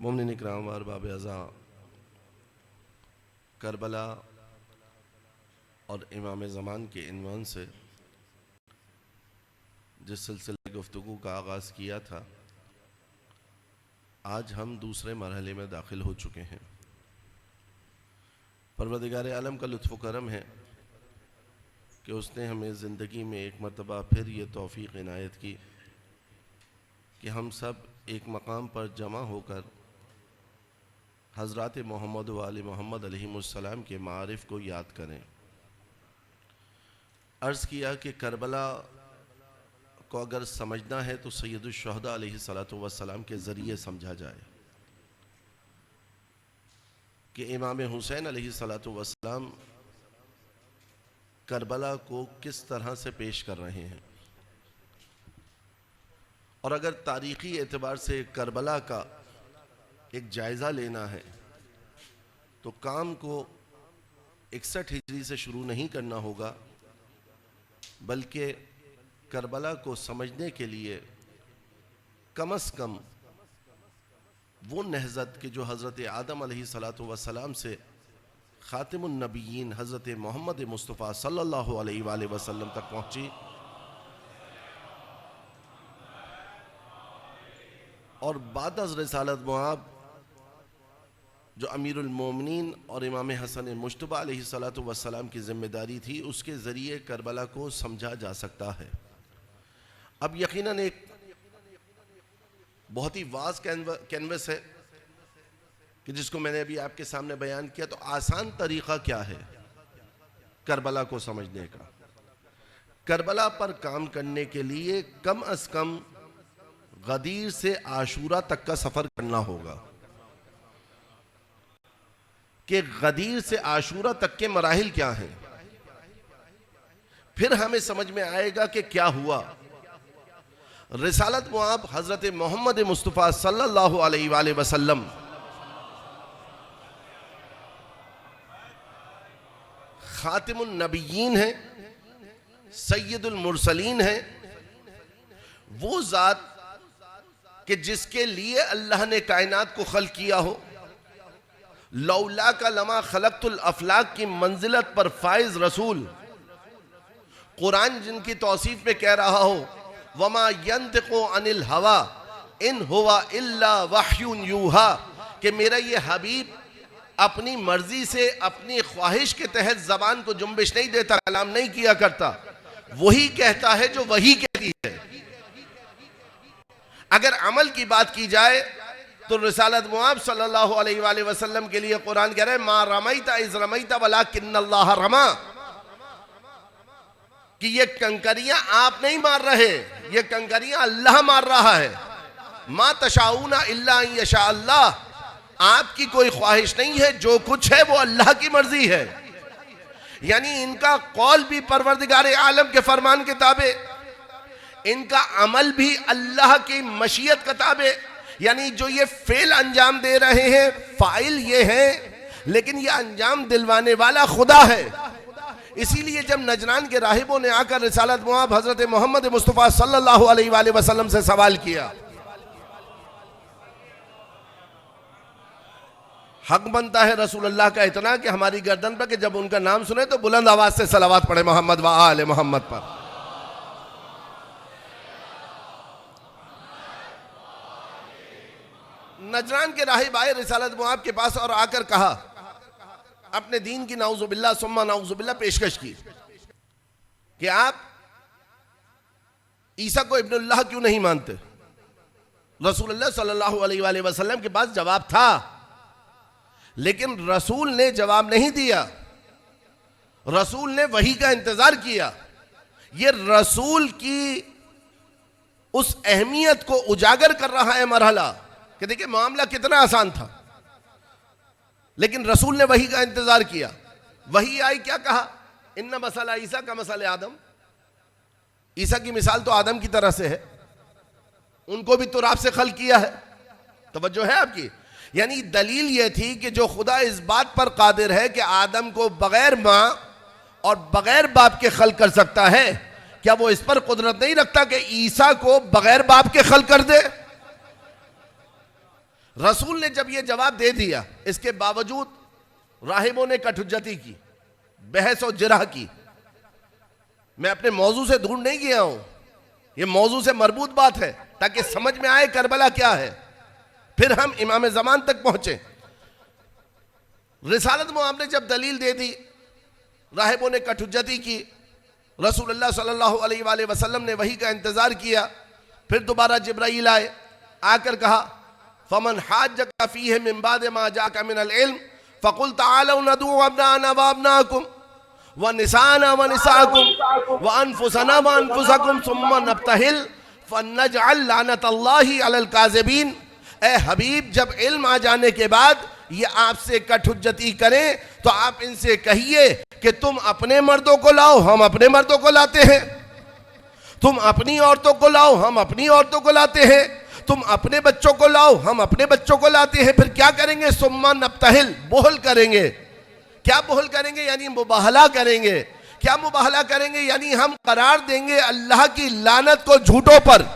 मोमिनीन इकराम व अरबाब अज़ा, करबला और इमाम ज़मान के इन्वान से जिस सिलसिले गुफ्तगू का आगाज़ किया था, आज हम दूसरे मरहले में दाखिल हो चुके हैं। परवरदिगार आलम का लुत्फ़ करम है कि उसने हमें ज़िंदगी में एक मरतबा फिर ये तौफ़ीक़ इनायत की कि हम सब एक मकाम पर जमा होकर हज़रात मोहम्मद व आले मोहम्मद अलैहिमुस्सलाम के मारिफ़ को याद करें। अर्ज़ किया कि करबला को अगर समझना है तो सैयदुश शुहदा अलैहिस्सलातु वस्सलाम के ज़रिए समझा जाए कि इमाम हुसैन अलैहिस्सलातु वस्सलाम करबला को किस तरह से पेश कर रहे हैं। और अगर तारीख़ी एतबार से करबला का एक जायज़ा लेना है तो काम को 61 हिजरी से शुरू नहीं करना होगा, बल्कि करबला को समझने के लिए कम अज़ कम वो नहज़त के जो हज़रत आदम अलैहिस्सलातु वस्सलाम से ख़ातिमुन नबिय्यीन हज़रत मोहम्मद मुस्तफ़ा सल्लल्लाहु अलैहि वसल्लम तक पहुँची और बाद अज़ रिसालत मुआब जो अमीरुल मोमिनीन और इमाम हसन मुज्तबा अलैहिस्सलातु वस्सलाम की ज़िम्मेदारी थी, उसके ज़रिए करबला को समझा जा सकता है। अब यकीनन एक बहुत ही वाज कैनवस है कि जिसको मैंने अभी आपके सामने बयान किया। तो आसान तरीक़ा क्या है करबला को समझने का? करबला पर काम करने के लिए कम अज़ कम गदीर से आशूरा तक का सफ़र करना होगा कि गदीर से आशूरा तक के मराहिल क्या हैं, फिर हमें समझ में आएगा कि क्या हुआ। रिसालत मुआब हज़रत मोहम्मद मुस्तफ़ा सल्लल्लाहु अलैहि वसल्लम ख़ातिमुन नबिय्यीन हैं, सय्यदुल मुरसलीन हैं, वो ज़ात कि जिसके लिए अल्लाह ने कायनात को खल्क़ किया हो। लौला का लमा खलक़तुल अफ़लाक की मंजिलत पर फाइज रसूल, कुरान जिनकी तौसीफ़ में कह रहा हो वमा यंतिक़ु अनिल हवा इन हुवा इल्ला वह्युन यूहा, कि मेरा ये हबीब अपनी मर्जी से अपनी ख्वाहिश के तहत ज़बान को जुम्बिश नहीं देता, कलाम नहीं किया करता, वही कहता है जो वही कहती है। अगर अमल की बात की जाए तो रिसालत मुआब सल्लल्लाहु अलैहि वसल्लम के लिए कुरान कह रहे हैं मा रमैता इज़ रमैता वलाकिन्नल्लाह रमा, कि ये कंकरियां आप नहीं मार रहे, ये कंकरियां अल्लाह मार रहा है। मा तशाऊना इल्ला अन यशा अल्लाह, आपकी कोई ख्वाहिश नहीं है, जो कुछ है वो अल्लाह की मर्जी है। यानी इनका कौल भी परवरदिगार आलम के फरमान के ताबे, इनका अमल भी अल्लाह की मशीयत के ताबे। यानी जो ये फेल अंजाम दे रहे हैं, फाइल ये हैं, लेकिन ये अंजाम दिलवाने वाला खुदा है। इसीलिए जब नजरान के राहिबों ने आकर रिसालत मुआब हजरत मोहम्मद मुस्तफ़ा सल्लल्लाहु अलैहि वसल्लम से सवाल किया, हक बनता है रसूलुल्लाह का इतना कि हमारी गर्दन पर कि जब उनका नाम सुने तो बुलंद आवाज से सलावत पढ़े मोहम्मद व आले मोहम्मद पर। नजरान के राहिब आए रिसालत मुआब के पास और आकर कहा, अपने दीन की नाउजुबिल्लाह सुम्मा नाउजुबिल्लाह पेशकश की कि आप ईसा को इब्नुल्लाह क्यों नहीं मानते। रसूलुल्लाह सल्लल्लाहु अलैहि वसल्लम के पास जवाब था, लेकिन रसूल ने जवाब नहीं दिया, रसूल ने वही का इंतजार किया। ये रसूल की उस अहमियत को उजागर कर रहा है मरहला कि देखिए मामला कितना आसान था, लेकिन रसूल ने वही का इंतजार किया। वही आई, क्या कहा, इन्ना मसाला ईसा का मसाले आदम, ईसा की मिसाल तो आदम की तरह से है, उनको भी तुराब से खल्क किया है। तवज्जो है आपकी? यानी दलील यह थी कि जो खुदा इस बात पर कादिर है कि आदम को बगैर माँ और बगैर बाप के खल्क कर सकता है, क्या वो इस पर कुदरत नहीं रखता कि ईसा को बगैर बाप के खल्क कर दे? रसूल ने जब ये जवाब दे दिया, इसके बावजूद राहिबों ने कटहुज्जती की, बहस और जिरह की। मैं अपने मौजू से दूर नहीं गया हूं, ये मौजू से मरबूत बात है ताकि समझ में आए करबला क्या है। फिर हम इमाम ज़मान तक पहुंचे। रिसालत में आपने जब दलील दे दी, राहिबों ने कटहुज्जती की, रसूलुल्लाह सल्लल्लाहु अलैहि वसल्लम ने वही का इंतजार किया। फिर दोबारा जिब्राईल आए, आकर कहा फमन हाज्जका फीहि मिन बाद मा जाका मिनल इल्म फकुल तआलू नदू अबनाना व अबनाकुम व निसाना व निसाकुम व अनफुसना व अनफुसकुम सुम्मा नब्तहिल फनजअल लानतल्लाहि अलल काज़िबीन। ए हबीब, जब इल्म आ जाने के बाद ये आपसे कटहुज्जती करें तो आप इनसे कहिए कि तुम अपने मर्दों को लाओ, हम अपने मर्दों को लाते हैं। तुम अपनी औरतों को लाओ, हम अपनी औरतों को लाते हैं। तुम अपने बच्चों को लाओ, हम अपने बच्चों को लाते हैं। फिर क्या करेंगे? सुम्मा नब्तहिल, बोहल करेंगे। क्या बोहल करेंगे? यानी मुबाहला करेंगे। क्या मुबाहला करेंगे? यानी हम करार देंगे अल्लाह की लानत को झूठों पर।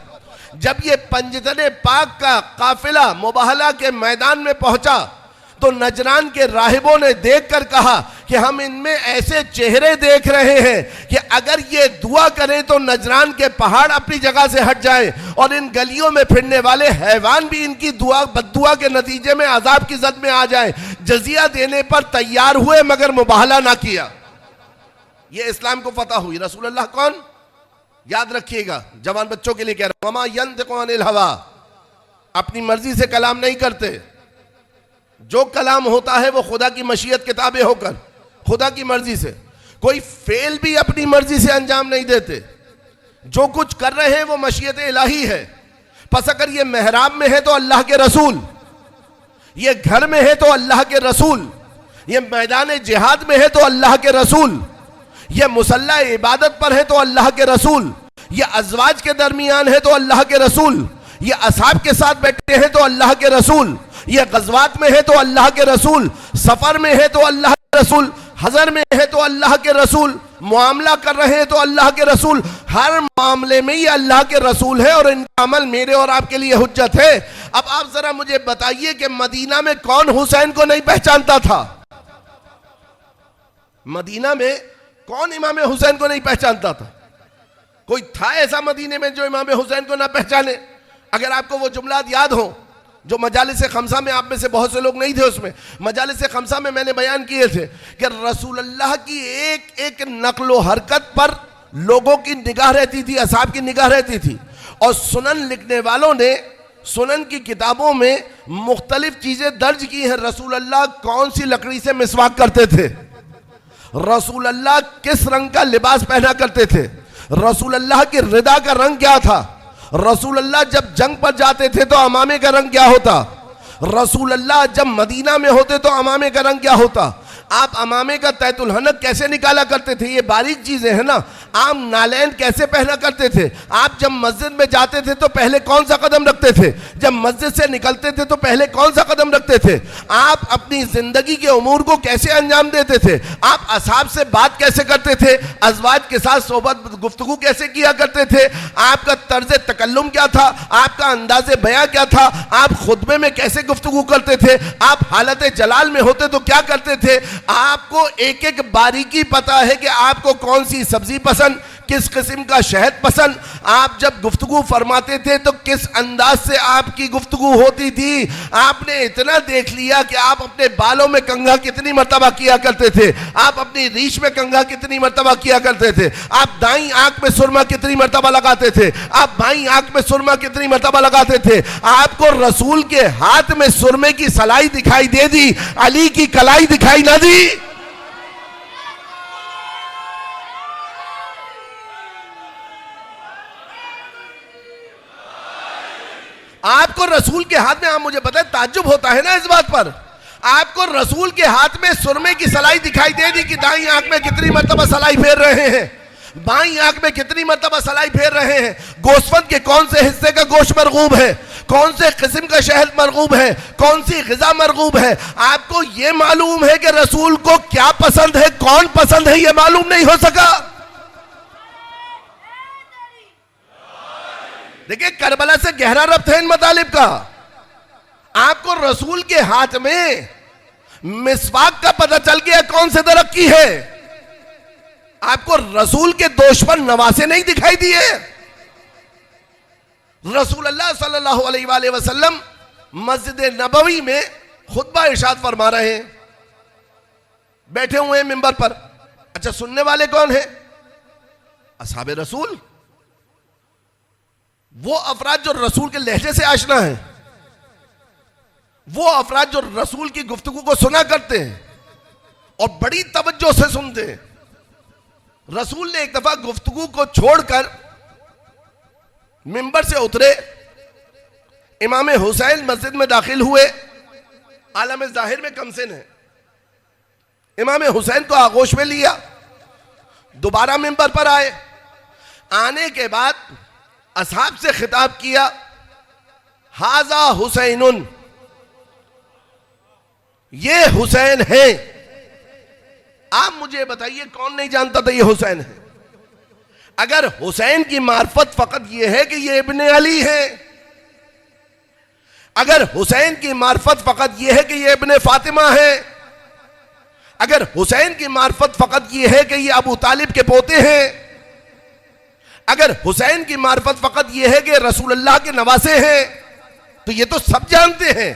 जब ये पंजतने पाक का काफिला मुबाहला के मैदान में पहुंचा तो नजरान के राहिबों ने देखकर कहा कि हम इनमें ऐसे चेहरे देख रहे हैं कि अगर ये दुआ करें तो नजरान के पहाड़ अपनी जगह से हट जाएं और इन गलियों में फिरने वाले हैवान भी इनकी दुआ बद्दुआ के नतीजे में अजाब की जद में आ जाएं। जजिया देने पर तैयार हुए मगर मुबाहला ना किया। ये इस्लाम को फतह हुई। रसूलुल्लाह कौन? याद रखिएगा, जवान बच्चों के लिए कह रहा हूं, वमा यंतिकु अनिल हवा, अपनी मर्जी से कलाम नहीं करते। जो कलाम होता है वो खुदा की मशीयत के ताबे होकर, खुदा की मर्जी से। कोई फेल भी अपनी मर्जी से अंजाम नहीं देते। जो कुछ कर रहे हैं वो मशीयत इलाही है। बस अगर ये मेहराब में है तो अल्लाह के रसूल, ये घर में है तो अल्लाह के रसूल, ये मैदान जिहाद में है तो अल्लाह के रसूल, ये मुसल्ला इबादत पर है तो अल्लाह के रसूल, ये अजवाज के दरमियान है तो अल्लाह के रसूल, ये असहाब के साथ बैठे हैं तो अल्लाह के रसूल, ये गज़वात में है तो अल्लाह के रसूल, सफर में है तो अल्लाह के रसूल, हजर में है तो अल्लाह के रसूल, मुआमला कर रहे हैं तो अल्लाह के रसूल। हर मामले में ये अल्लाह के रसूल है और इनका अमल मेरे और आपके लिए हुज्जत है। अब आप जरा मुझे बताइए कि मदीना में कौन हुसैन को नहीं पहचानता था? मदीना में कौन इमाम हुसैन को नहीं पहचानता था? कोई था ऐसा मदीने में जो इमाम हुसैन को ना पहचाने? अगर आपको वो जुमलात याद हो जो मजालिस खमसा में, आप में से बहुत से लोग नहीं थे उसमें, मजालिस खमसा में मैंने बयान किए थे कि रसूलुल्लाह की एक एक नक्लो हरकत पर लोगों की निगाह रहती थी, असहाब की निगाह रहती थी। और सुनन लिखने वालों ने सुनन की किताबों में मुख्तलिफ चीजें दर्ज की हैं। रसूलुल्लाह कौन सी लकड़ी से मिसवाक करते थे, रसूलुल्लाह किस रंग का लिबास पहना करते थे, रसूलुल्लाह की रिदा का रंग क्या था, रसूलुल्लाह जब जंग पर जाते थे तो अमामे का रंग क्या होता, रसूलुल्लाह जब मदीना में होते तो अमामे का रंग क्या होता, आप अमामे का तैतुल हनक कैसे निकाला करते थे, ये बारीक चीजें हैं ना। आप नालैन कैसे पहना करते थे, आप जब मस्जिद में जाते थे तो पहले कौन सा कदम रखते थे, जब मस्जिद से निकलते थे तो पहले कौन सा कदम रखते थे, आप अपनी जिंदगी के उमूर को कैसे अंजाम देते थे, आप असहाब से बात कैसे करते थे, अज़वाज के साथ सोबत गुफ्तगू कैसे किया करते थे, आपका तर्ज तकल्लुम क्या था, आपका अंदाज़े बयां क्या था, आप खुतबे में कैसे गुफ्तगू करते थे, आप हालत जलाल में होते तो क्या करते थे। आपको एक एक बारीकी पता है कि आपको कौन सी सब्जी पसंद, किस किस्म का शहद पसंद, आप जब गुफ्तगू फरमाते थे तो किस अंदाज से आपकी गुफ्तगू होती थी। आपने इतना देख लिया कि आप अपने बालों में कंघा कितनी मर्तबा किया करते थे, आप अपनी रीछ में कंघा कितनी मर्तबा किया करते थे, आप दाईं आंख में सुरमा कितनी मर्तबा लगाते थे, आप बाईं आंख में सुरमा कितनी मर्तबा लगाते थे। आपको रसूल के हाथ में सुरमे की सलाई दिखाई दे दी, अली की कलाई दिखाई ना दी। आपको रसूल के हाथ में, आप मुझे बताएं, ताज्जुब होता है ना इस बात पर, आपको रसूल के हाथ में सुरमे की सलाई दिखाई दे दी कि दाईं आंख में कितनी मर्तबा सलाई फेर रहे हैं, बाईं आंख में कितनी मर्तबा सलाई फेर रहे हैं, गोश्त के कौन से हिस्से का गोश्त मरगूब है, कौन से किस्म का शहद मरगूब है, कौन सी ग़िज़ा मरगूब है। आपको यह मालूम है कि रसूल को क्या पसंद है, कौन पसंद है, यह मालूम नहीं हो सका। देखिए, करबला से गहरा रब्त है इन मतालिब का। आपको रसूल के हाथ में मिसवाक का पता चल गया कौन से दरख्त की है, आपको रसूल के दुश्मन नवासे नहीं दिखाई दिए। रसूल अल्लाह सल्लल्लाहु अलैहि वसल्लम मस्जिद नबवी में खुतबा इरशाद फरमा रहे हैं, बैठे हुए हैं मिंबर पर। अच्छा, सुनने वाले कौन है? असहाबे रसूल, वो अफराद जो रसूल के लहजे से आशना है, वो अफराद जो रसूल की गुफ्तगू को सुना करते हैं और बड़ी तवज्जो से सुनते हैं। रसूल ने एक दफा गुफ्तगू को छोड़कर मिंबर से उतरे, इमाम हुसैन मस्जिद में दाखिल हुए, आलम जाहिर में कमसिन है, इमाम हुसैन को आगोश में लिया, दोबारा मिंबर पर आए। आने के बाद असहाब से खिताब किया, हाजा हुसैनुन, ये हुसैन है। आप मुझे बताइए कौन नहीं जानता था ये हुसैन है? अगर हुसैन की मार्फत फकत ये है कि ये इब्ने अली है, अगर हुसैन की मार्फत फकत ये है कि ये इब्ने फातिमा है, अगर हुसैन की मार्फत फकत ये है कि ये अबू तालिब के पोते हैं, अगर हुसैन की मार्फत फकत ये है कि रसूलुल्लाह के नवासे हैं, तो ये तो सब जानते हैं।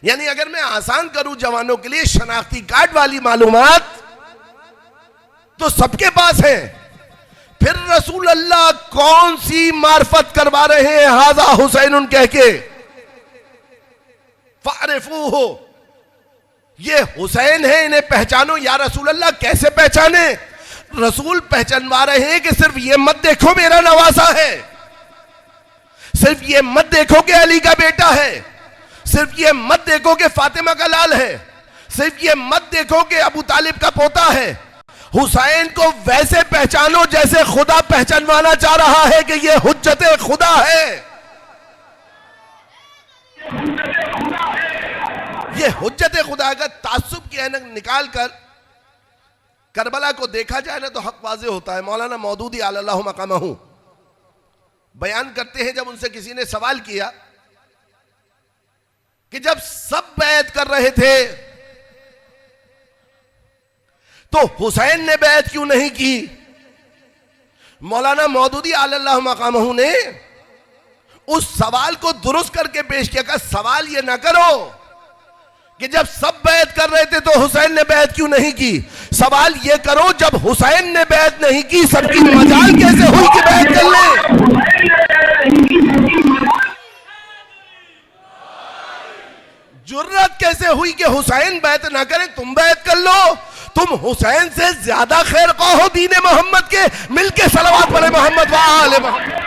यानी अगर मैं आसान करूं जवानों के लिए शनाख्ती कार्ड वाली मालूमात, तो सबके पास है। फिर रसूल अल्लाह कौन सी मार्फत करवा रहे हैं हाजा हुसैन कह के? फारिफूहु, ये हुसैन है, इन्हें पहचानो। या रसूल अल्लाह कैसे पहचाने? रसूल पहचानवा रहे हैं कि सिर्फ ये मत देखो मेरा नवासा है, सिर्फ ये मत देखो कि अली का बेटा है, सिर्फ ये मत देखो कि फातिमा का लाल है, सिर्फ ये मत देखो कि अबू तालिब का पोता है। हुसैन को वैसे पहचानो जैसे खुदा पहचानवाना चाह रहा है कि ये हुज्जते खुदा है। ये हुज्जते खुदा का तासुब की ऐनक निकाल कर करबला को देखा जाए ना तो हक वाज़े होता है। मौलाना मौदूदी अल्लाहु मकामहू बयान करते हैं, जब उनसे किसी ने सवाल किया कि जब सब बैत कर रहे थे तो हुसैन ने बैत क्यों नहीं की? मौलाना मौदूदी अल्लाहु मकामहू ने उस सवाल को दुरुस्त करके पेश किया। कहा सवाल ये ना करो कि जब सब बैत कर रहे थे तो हुसैन ने बैत क्यों नहीं की, सवाल ये करो जब हुसैन ने बैत नहीं की सबकी मजाल कैसे हुई कि बैत कर ले? जुर्रत कैसे हुई कि हुसैन बैत ना करे, तुम बैत कर लो? तुम हुसैन से ज्यादा खैर कहो दीन मोहम्मद के, मिलके सलावत पढ़े मोहम्मद व आले मोहम्मद।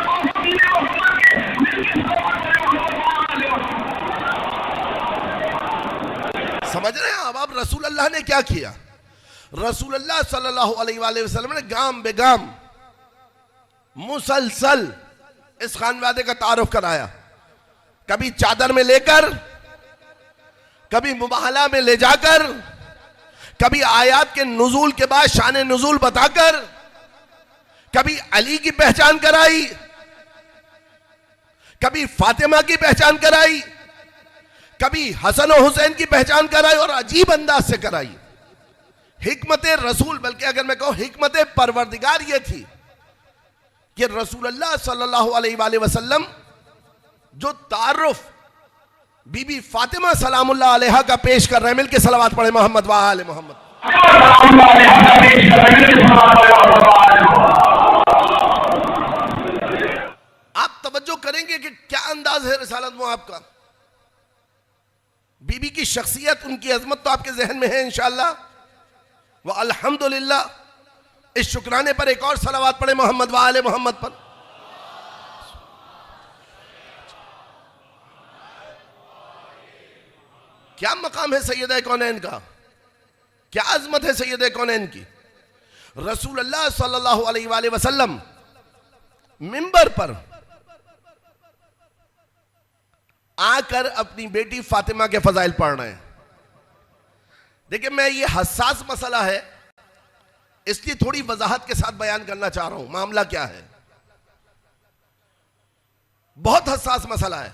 समझ रहे हैं अब रसूल अल्लाह ने क्या किया? रसूल अल्लाह सल्लल्लाहु अलैहि वसल्लम ने गाम बेगाम मुसलसल इस खानवादे का तारुफ कराया। कभी चादर में लेकर, कभी मुबाहला में ले जाकर, कभी आयात के नुजूल के बाद शान नुजूल बताकर, कभी अली की पहचान कराई, कभी फातिमा की पहचान कराई, कभी हसन और हुसैन की पहचान कराई और अजीब अंदाज से कराई। हिकमत रसूल, बल्कि अगर मैं कहूं हिकमत परवरदिगार ये थी कि रसूलुल्लाह सल्लल्लाहु अलैहि वसल्लम जो तारुफ बीबी फातिमा सलामुल्लाह अलैहा का पेश कर रहे हैं, मिलके सलावत पढ़े मोहम्मद व आले मोहम्मद। आप तवज्जो करेंगे कि क्या अंदाज है रिसालत में आपका। बीबी की शख्सियत, उनकी अजमत तो आपके जहन में है इंशाअल्लाह व अल्हम्दुलिल्लाह। इस शुक्राने पर एक और सलावत पढ़े मोहम्मद व आले मोहम्मद पर। क्या मकाम है सैयद कौनैन का, क्या अजमत है सैयद कौनैन की। रसूल अल्लाह सल्लल्लाहु अलैहि वसल्लम मिंबर पर आकर अपनी बेटी फातिमा के फजाइल पढ़ रहे हैं। देखिए, मैं ये हसास मसला है इसलिए थोड़ी वजाहत के साथ बयान करना चाह रहा हूं। मामला क्या है? बहुत हसास मसला है।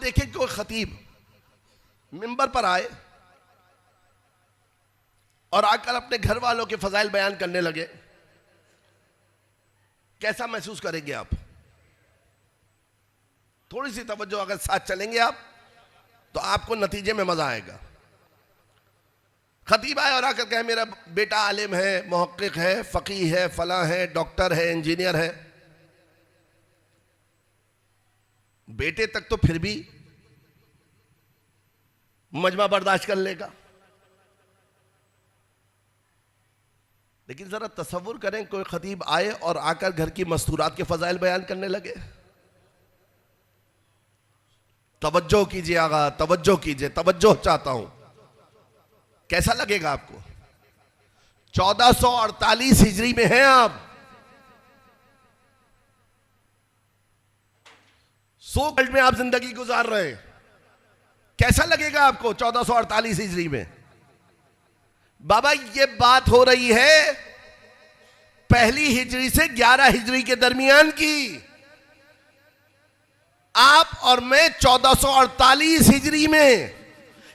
देखें कोई खतीब मिंबर पर आए और आकर अपने घर वालों के फजाइल बयान करने लगे, कैसा महसूस करेंगे आप? थोड़ी सी तवज्जो अगर साथ चलेंगे आप तो आपको नतीजे में मजा आएगा। खतीब आए और आकर कहे मेरा बेटा आलिम है, मुहक्किक है, फकीह है, फला है, डॉक्टर है, इंजीनियर है। बेटे तक तो फिर भी मजमा बर्दाश्त कर लेगा, लेकिन जरा तसव्वुर करें कोई खतीब आए और आकर घर की मस्तूरात के फजाइल बयान करने लगे। तवज्जो कीजिए आगा, तवज्जो कीजिए, तवज्जो चाहता हूं। कैसा लगेगा आपको? 1448 हिजरी में हैं आप, सो वर्ल्ड में आप जिंदगी गुजार रहे हैं। कैसा लगेगा आपको 1448 हिजरी में? बाबा ये बात हो रही है पहली हिजरी से 11 हिजरी के दरमियान की। आप और मैं 1448 हिजरी में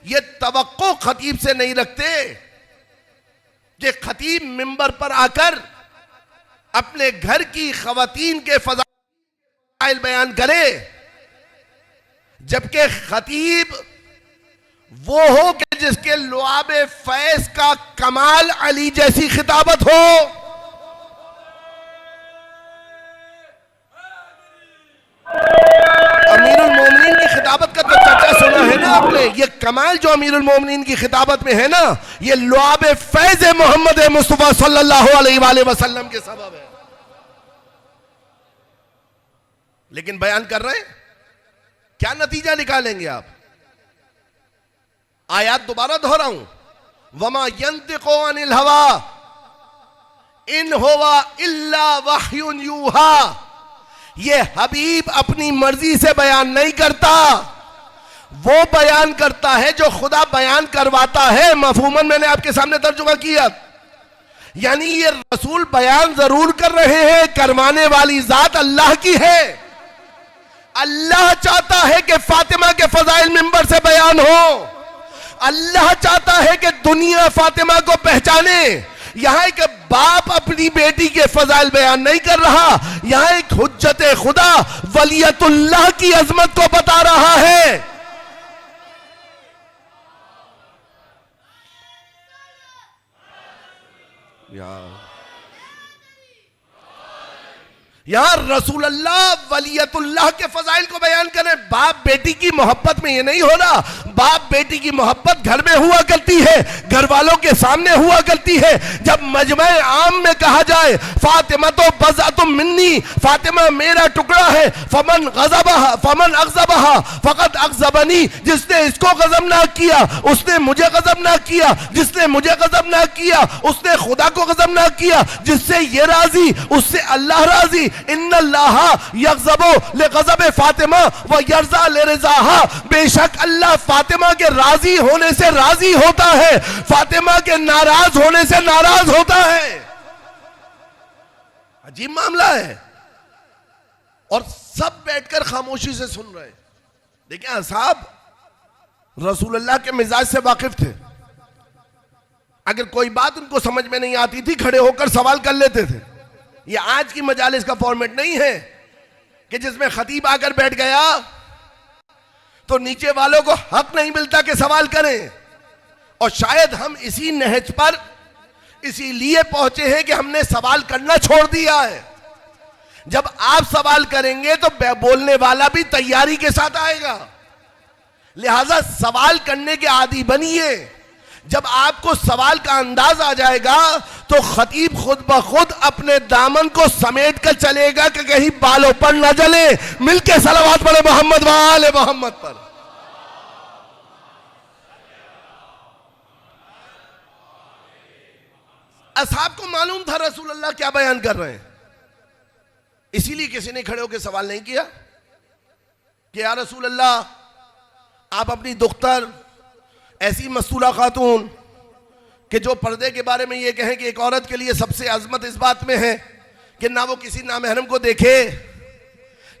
ये तवक्को खतीब से नहीं रखते कि खतीब मिंबर पर आकर अपने घर की खवातीन के फजाइल बयान करे, जबकि खतीब वो हो कि जिसके लुआबे फैज का कमाल अली जैसी खिताबत हो। अमीरुल मोमिनीन की खिताबत का तो चर्चा सुना है ना आपने। ये कमाल जो अमीरुल मोमिनीन की खिताबत में है ना, ये लुआबे फैज मोहम्मद मुस्तफा सल्लल्लाहु अलैहि वसल्लम के सबब है। लेकिन बयान कर रहे हैं, क्या नतीजा निकालेंगे आप? आयात दोबारा दोहराऊं, वमा यंतिकु अनिल हवा इन हुवा इल्ला वह्युन यूहा। ये हबीब अपनी मर्जी से बयान नहीं करता, वो बयान करता है जो खुदा बयान करवाता है। मफहूमन मैंने आपके सामने तर्जुमा किया, यानी ये रसूल बयान जरूर कर रहे हैं, करवाने वाली जात अल्लाह की है। अल्लाह चाहता है कि फातिमा के फजाइल मिंबर से बयान हो। अल्लाह चाहता है कि दुनिया फातिमा को पहचाने। यहां एक बाप अपनी बेटी के फजाइल बयान नहीं कर रहा, यहां एक हुज्जत खुदा वलियतुल्लाह की अजमत को बता रहा है। यहां रसूल अल्लाह वलियतुल्लाह के फजाइल को बयान करें। बाप बेटी की मोहब्बत में ये नहीं हो रहा। बाप बेटी की मोहब्बत घर में हुआ करती है, घर वालों के सामने हुआ करती है। जब मजमे आम में कहा जाए फातिमा तो बज़अतुम मिन्नी, फातिमा मेरा टुकड़ा है, फमन गज़बहा फमन अग़ज़बहा फ़क़द अग़ज़बनी, जिसने इसको गज़बनाक किया उसने मुझे गज़बनाक किया, जिसने मुझे गज़बनाक किया उसने खुदा को गज़बनाक किया, जिससे ये राजी उससे अल्लाह राजी। इन्नल्लाह यग़ज़बु लिग़ज़बि फातिमा व यरज़ा लिरिज़ाहा। बेशक अल्लाह फातिमा के राजी होने से राजी होता है, फातिमा के नाराज होने से नाराज होता है। अजीब मामला है, और सब बैठकर खामोशी से सुन रहे हैं। देखिए साहब रसूलुल्लाह के मिजाज से वाकिफ थे। अगर कोई बात उनको समझ में नहीं आती थी, खड़े होकर सवाल कर लेते थे। ये आज की मजालिस का फॉर्मेट नहीं है कि जिसमें खतीब आकर बैठ गया तो नीचे वालों को हक नहीं मिलता कि सवाल करें। और शायद हम इसी नहज पर इसीलिए पहुंचे हैं कि हमने सवाल करना छोड़ दिया है। जब आप सवाल करेंगे तो बोलने वाला भी तैयारी के साथ आएगा, लिहाजा सवाल करने के आदी बनिए। जब आपको सवाल का अंदाज आ जाएगा तो खतीब खुद ब खुद अपने दामन को समेट कर चलेगा कि कहीं बालों पर न जले। मिलके सलावत पढ़े मोहम्मद व आले मोहम्मद पर। असहाब को मालूम था रसूल अल्लाह क्या बयान कर रहे हैं, इसीलिए किसी ने खड़े होकर सवाल नहीं किया कि या रसूल अल्लाह आप अपनी दुख्तर ऐसी मस्तूरा खातून कि जो पर्दे के बारे में ये कहें कि एक औरत के लिए सबसे अजमत इस बात में है कि ना वो किसी नामहरम को देखे,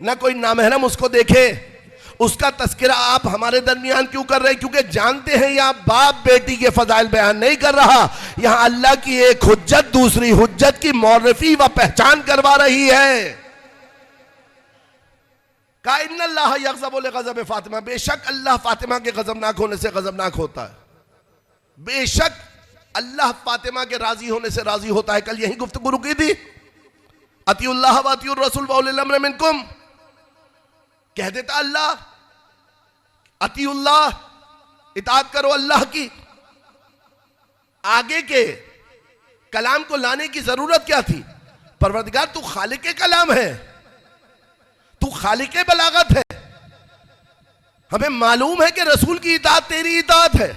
ना कोई नामहरम उसको देखे, उसका तस्करा आप हमारे दरमियान क्यों कर रहे हैं? क्योंकि जानते हैं यहां बाप बेटी के फजाइल बयान नहीं कर रहा, यहां अल्लाह की एक हुज्जत दूसरी हुज्जत की मौरफी व पहचान करवा रही है। का इन्नल्लाह यग़ज़बु लिग़ज़बि फातिमा, बेशक अल्लाह फातिमा के गजबनाक होने से गजबनाक होता है, बेशक अल्लाह फातिमा के राजी होने से राजी होता है। कल यही गुफ्तगू रुकी थी, अतिउल्लाह व अतिउर रसूल व उलिल अम्र मिनकुम, कह देता अल्लाह अतिउल्लाह, इताअत करो अल्लाह की, आगे के कलाम को लाने की जरूरत क्या थी? परवरदिगार तू खालिक कलाम है, तू खालिक बलागत है, हमें मालूम है कि रसूल की इताअत तेरी इताअत है।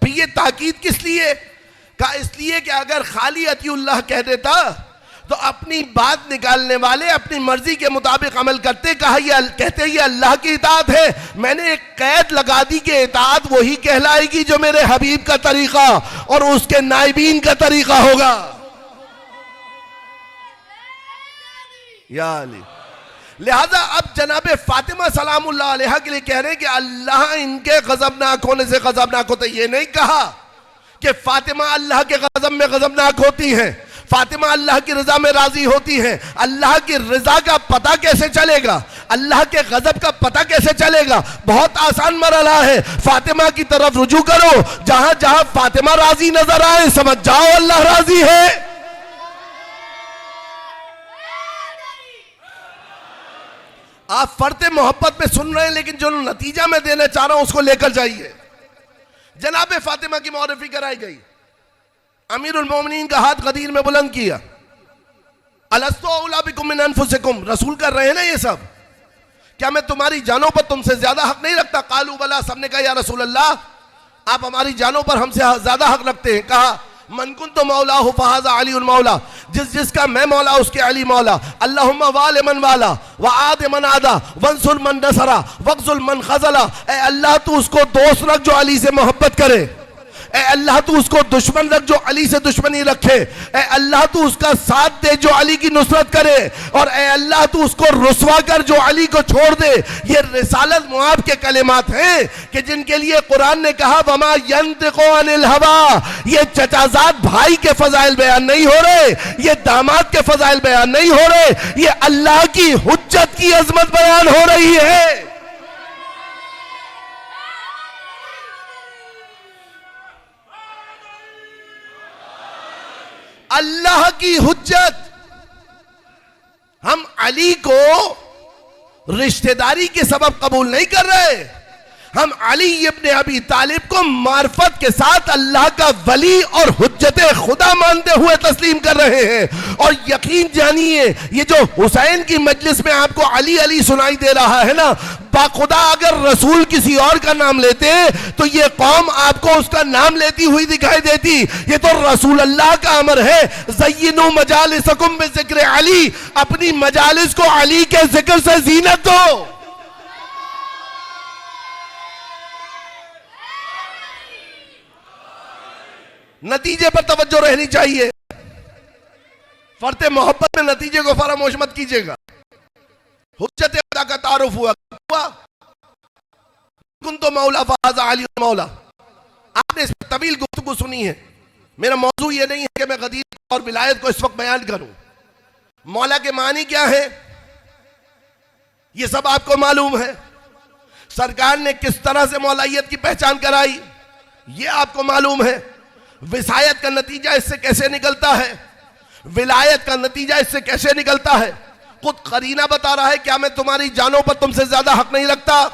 फिर ये ताकीद किस लिए? का इसलिए कि अगर खाली अतिउल्लाह कह देता तो अपनी बात निकालने वाले अपनी मर्जी के मुताबिक अमल करते, कहते ये अल्लाह की इताअत है। मैंने एक कैद लगा दी कि इताअत वही कहलाएगी जो मेरे हबीब का तरीका और उसके नाइबीन का तरीका होगा। या अली, लिहाजा अब जनाबे फातिमा सलामुल्लाह अलैहा के लिए कह रहे हैं कि अल्लाह इनके गजबनाक होने से गजबनाक होते। ये नहीं कहा कि फातिमा अल्लाह के गजब में गजबनाक होती है, फातिमा अल्लाह की रजा में राजी होती है। अल्लाह की रजा का पता कैसे चलेगा, अल्लाह के गजब का पता कैसे चलेगा? बहुत आसान मरहला है, फातिमा की तरफ रुजू करो, जहां जहां फातिमा राजी नजर आए समझ जाओ अल्लाह राजी है। आप फर्ते मोहब्बत में सुन रहे हैं, लेकिन जो नतीजा मैं देना चाह रहा हूं उसको लेकर जाइए। जनाब फातिमा की मौरफी कराई गई, अमीरुल मोमिनीन का हाथ गदीर में बुलंद किया, अलस्तु औला बिकुम मिन अनफुसिकुम, रसूल कर रहे हैं ना ये सब, क्या मैं तुम्हारी जानों पर तुमसे ज्यादा हक नहीं रखता? कालू बला, सबने कहा या रसूल अल्लाह आप हमारी जानों पर हमसे ज्यादा हक रखते हैं। कहा मन कुन्तु मौला फहाज़ा अलीउल मौला, जिसका मैं मौला उसके अली मौला। अल्लाहुम्मा वाले मन वाला व आद मन आदा वंसुर मन नसरा वक्जुल मन खजला, ए अल्लाह तू उसको दोस्त रख जो अली से मोहब्बत करे, ए अल्लाह तू उसको दुश्मन रख जो अली से दुश्मनी रखे, ए अल्लाह तू उसका साथ दे जो अली की नुसरत करे, और ए अल्लाह तू उसको रुसवा कर जो अली को छोड़ दे। ये रिसालत मुआब के कलिमात हैं कि जिनके लिए कुरान ने कहा वमा यंतिकु अनिल हवा। ये चचाजाद भाई के फजाइल बयान नहीं हो रहे, ये दामाद के फजाइल बयान नहीं हो रहे, ये अल्लाह की हुज्जत की अजमत बयान हो रही है। अल्लाह की हुज्जत। हम अली को रिश्तेदारी के सबब कबूल नहीं कर रहे, हम अली इब्ने अबी तालिब को मार्फत के साथ अल्लाह का वली और हुज्जत खुदा मानते हुए तस्लीम कर रहे हैं। और यकीन जानिए, ये जो हुसैन की मजलिस में आपको अली अली सुनाई दे रहा है ना, बाखुदा अगर रसूल किसी और का नाम लेते तो ये कौम आपको उसका नाम लेती हुई दिखाई देती। ये तो रसूल अल्लाह का अमर है, ज़य्यिनू मजालिसकुम बिज़िक्र अली, अपनी मजालिस को अली के जिक्र से जीनत दो। नतीजे पर तवज्जो रहनी चाहिए, फर्ते मोहब्बत में नतीजे को फरामोश मत कीजिएगा। हुज्जत खुदा का तारुफ हुआ कुन्तु मौला फहाज़ा अलीउल मौला। आपने इस पर तवील गुफ्तगू सुनी है। मेरा मौजू ये नहीं है कि मैं गदीर और विलायत को इस वक्त बयान करूं। मौला के मानी क्या है ये सब आपको मालूम है। सरकार ने किस तरह से मौलाइयत की पहचान कराई ये आपको मालूम है। विसायत का नतीजा इससे कैसे निकलता है, विलायत का नतीजा इससे कैसे निकलता है, खुद करीना बता रहा है। क्या मैं तुम्हारी जानों पर तुमसे ज्यादा हक नहीं रखता?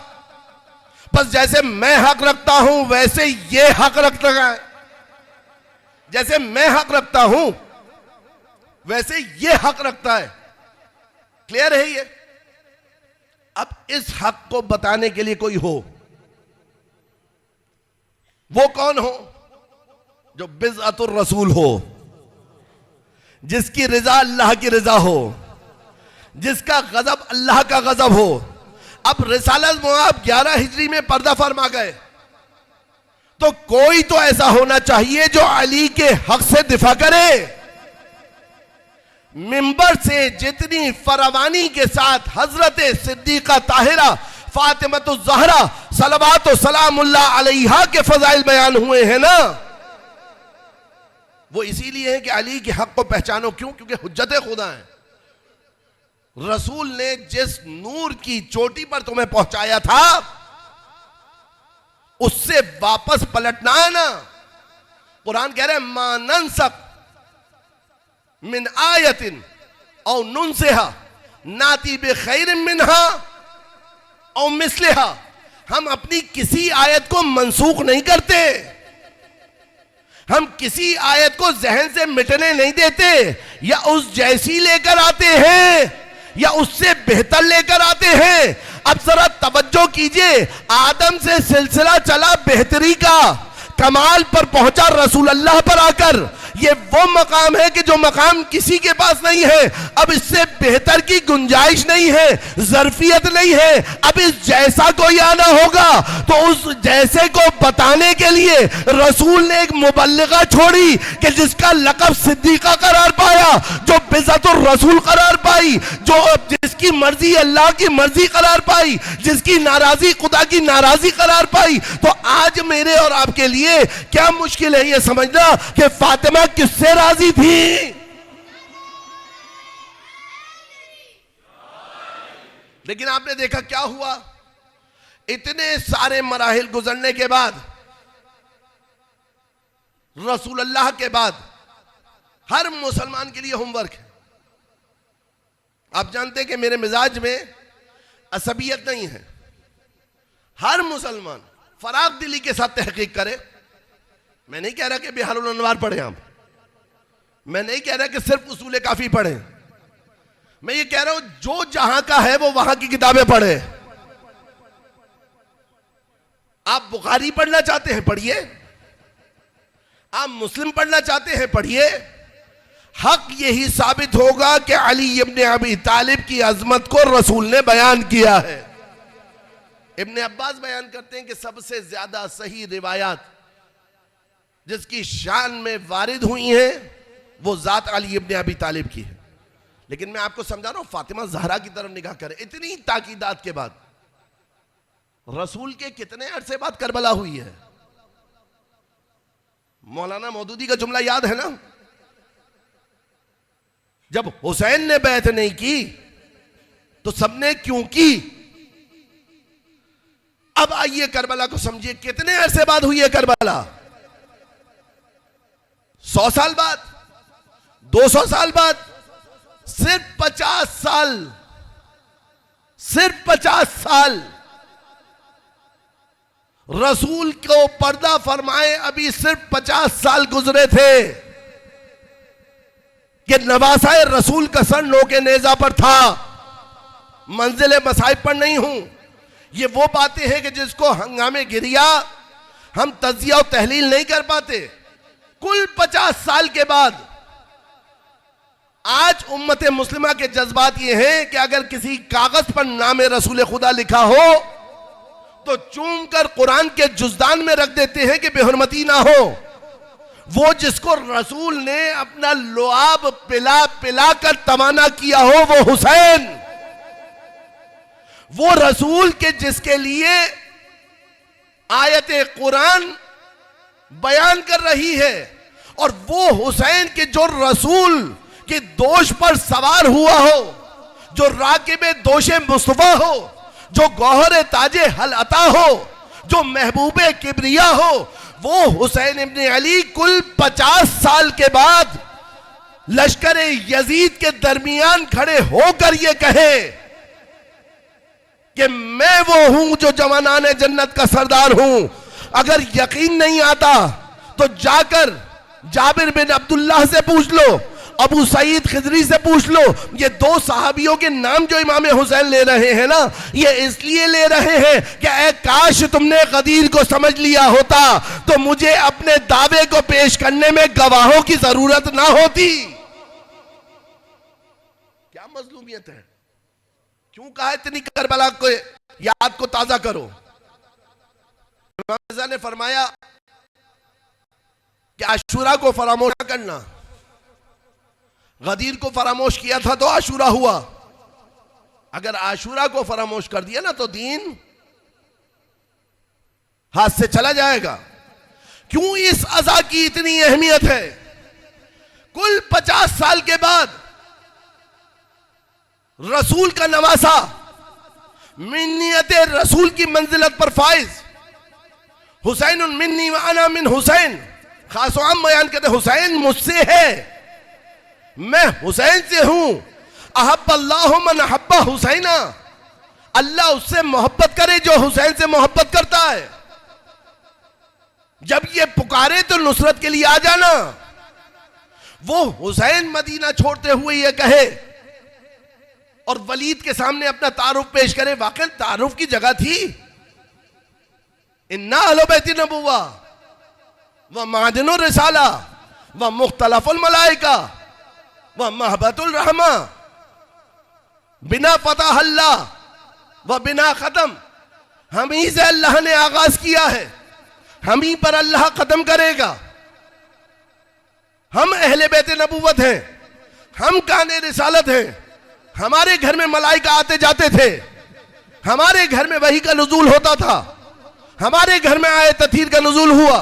बस जैसे मैं हक रखता हूं वैसे ये हक रखता है, जैसे मैं हक रखता हूं वैसे ये हक रखता है। क्लियर है ये? अब इस हक को बताने के लिए कोई हो, वो कौन हो? जो बिज़अतुर रसूल हो, जिसकी रिजा अल्लाह की रिजा हो, जिसका गजब अल्लाह का गजब हो। अब रिसालत मुआब 11 हिजरी में पर्दा फरमा गए, तो कोई तो ऐसा होना चाहिए जो अली के हक से दिफा करे। मिंबर से जितनी फरवानी के साथ हजरत सिद्दीका ताहिरा फातिमतुज़ ज़हरा सलवात व सलामुल्लाह अलैहा के फजाइल बयान हुए हैं ना, वो इसीलिए है कि अली के हक को पहचानो। क्यों? क्योंकि हुज्जत खुदा है। रसूल ने जिस नूर की चोटी पर तुम्हें पहुंचाया था उससे वापस पलटना है ना। कुरान कह रहे मा नंसख मिन आयतिन औ नुनसिहा नाती बिखैरिन मिनहा औ मिस्लिहा। हम अपनी किसी आयत को मंसूख नहीं करते, हम किसी आयत को जहन से मिटने नहीं देते, या उस जैसी लेकर आते हैं या उससे बेहतर लेकर आते हैं। अब जरा तवज्जो कीजिए, आदम से सिलसिला चला बेहतरी का, कमाल पर पहुंचा रसूल अल्लाह पर आकर। ये वो मकाम है कि जो मकाम किसी के पास नहीं है। अब इससे बेहतर की गुंजाइश नहीं है, ज़र्फियत नहीं है। अब इस जैसा कोई आना होगा तो उस जैसे को बताने के लिए रसूल ने एक मुबल्लिगा छोड़ी कि जिसका लक़ब सिद्दीक़ा करार पाया, जो बिज़अतुर रसूल करार पाई, जो जिसकी मर्जी अल्लाह की मर्जी करार पाई, जिसकी नाराजी खुदा की नाराजी करार पाई। तो आज मेरे और आपके लिए क्या मुश्किल है ये समझना कि फातिमा किससे राजी थी? लेकिन आपने देखा क्या हुआ, इतने सारे मराहिल गुजरने के बाद, रसूल अल्लाह के बाद हर मुसलमान के लिए होमवर्क है। आप जानते हैं कि मेरे मिजाज में असबियत नहीं है। हर मुसलमान फराग दिली के साथ तहकीक करे। मैं नहीं कह रहा कि बिहारुल अनवार पढ़े आप, मैं नहीं कह रहा कि सिर्फ उसूल काफी पढ़े, मैं ये कह रहा हूं जो जहां का है वो वहां की किताबें पढ़े। आप बुखारी पढ़ना चाहते हैं पढ़िए, आप मुस्लिम पढ़ना चाहते हैं पढ़िए। हक यही साबित होगा कि अली इब्ने अबी तालिब की अजमत को रसूल ने बयान किया है। इब्ने अब्बास बयान करते हैं कि सबसे ज्यादा सही रिवायात जिसकी शान में वारिद हुई हैं वो जात अली इब्ने अबी तालिब की है। लेकिन मैं आपको समझा रहा हूं, फातिमा ज़हरा की तरफ निगाह करें। इतनी ताकीदात के बाद रसूल के कितने अरसे बाद करबला हुई है। मौलाना मौदूदी का जुमला याद है ना, जब हुसैन ने बैत नहीं की तो सबने क्यों की। अब आइए करबला को समझिए, कितने अरसे बाद हुई है करबला? 100 साल बाद, 200 साल बाद, सिर्फ 50 साल, सिर्फ 50 साल रसूल को पर्दा फरमाए अभी सिर्फ 50 साल गुजरे थे कि नवासाए रसूल का सर नोके नेजा पर था। मंजिल मसाइब पर नहीं हूं। ये वो बातें हैं कि जिसको हंगामे गिरिया हम तजिया और तहलील नहीं कर पाते। कुल 50 साल के बाद आज उम्मत मुस्लिमा के जज्बात ये हैं कि अगर किसी कागज पर नाम रसूल खुदा लिखा हो तो चूम कर कुरान के जुज़दान में रख देते हैं कि बेहुरमती ना हो। वो जिसको रसूल ने अपना लुआब पिला पिला कर तवाना किया हो वो हुसैन, वो रसूल के जिसके लिए आयत कुरान बयान कर रही है, और वो हुसैन के जो रसूल के दोष पर सवार हुआ हो, जो राकिब दोषे मुस्तफा हो, जो गौहर ताजे हल अता हो, जो महबूबे किबरिया हो, वो हुसैन इब्ने अली कुल 50 साल के बाद लश्कर यजीद के दरमियान खड़े होकर ये कहे कि मैं वो हूं जो जवानाने जन्नत का सरदार हूं। अगर यकीन नहीं आता तो जाकर जाबिर बिन अब्दुल्लाह से पूछ लो, अबू सईद खिदरी से पूछ लो। ये दो सहाबियों के नाम जो इमाम हुसैन ले रहे हैं ना, ये इसलिए ले रहे हैं कि ऐ काश तुमने गदीर को समझ लिया होता तो मुझे अपने दावे को पेश करने में गवाहों की जरूरत ना होती। क्या मजलूमियत है? क्यों कहा इतनी करबला को याद को ताजा करो? इमाम रज़ा ने फरमाया कि आशूरा को फरामोश करना, गदीर को फरामोश किया था तो आशूरा हुआ। अगर आशूरा को फरामोश कर दिया ना तो दीन हाथ से चला जाएगा। क्यों इस अज़ा की इतनी अहमियत है? कुल 50 साल के बाद रसूल का नवासा, मिन्नियत रसूल की मंजिलत पर फाइज, हुसैन मिन्नी व अना मिन हुसैन, खास आम बयान कहते हुसैन मुझसे है, मैं हुसैन से हूं। अहब्बल्लाहु मन अहब्बा हुसैना, अल्लाह उससे मोहब्बत करे जो हुसैन से मोहब्बत करता है। जब ये पुकारे तो नुसरत के लिए आ जाना। वो हुसैन मदीना छोड़ते हुए ये कहे और वलीद के सामने अपना तारुफ पेश करे, वाकई तारुफ की जगह थी। इन्ना अहले बैत नबुव्वा व मादिनुर रिसाला व मुख्तलफुल मलाइका व महबतुल रहमा, बिना फतह अल्लाह व बिना खत्म, हम ही से अल्लाह ने आगाज किया है, हम ही पर अल्लाह खत्म करेगा। हम अहले बैत नबुव्वत हैं, हम काने रिसालत हैं। हमारे घर में मलाइका आते जाते थे, हमारे घर में वही का नुज़ूल होता था, हमारे घर में आए तथीर का नुज़ूल हुआ,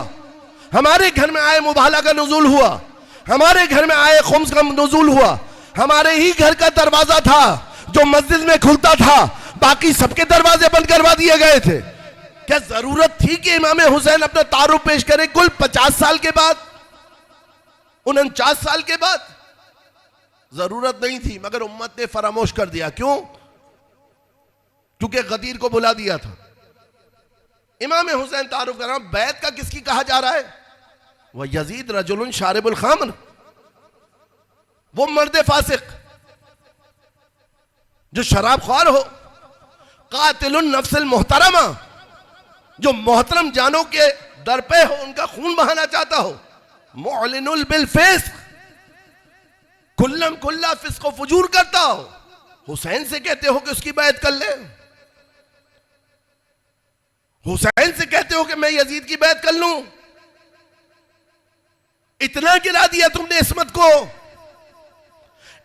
हमारे घर में आए मुबाला का नुज़ूल हुआ, हमारे घर में आए खुम्स का नुज़ूल हुआ। हमारे ही घर का दरवाजा था जो मस्जिद में खुलता था, बाकी सबके दरवाजे बंद करवा दिए गए थे। क्या जरूरत थी कि इमाम हुसैन अपना तारुफ पेश करे कुल 50 साल के बाद, 49 साल के बाद? जरूरत नहीं थी, मगर उम्मत ने फरामोश कर दिया। क्यों? क्योंकि गदीर को बुला दिया था। इमाम हुसैन तारुफ कर रहा, बैत का किसकी कहा जा रहा है? वह यजीद रजुलन शारिबुल खामर, वो मर्द फासिक जो शराब ख्वार हो, कातिलुन नफ्सिल मुहतरमा, जो मोहतरम जानों के दर पे हो, उनका खून बहाना चाहता हो, मुअलिनुल बिल फिस्क, कुल्लम कुल्ला फिस्क व फुजूर करता हो। हुसैन से कहते हो कि उसकी बैत कर ले, हुसैन से कहते हो कि मैं यजीद की बैत कर लूं। इतना गिरा दिया तुमने इस्मत को,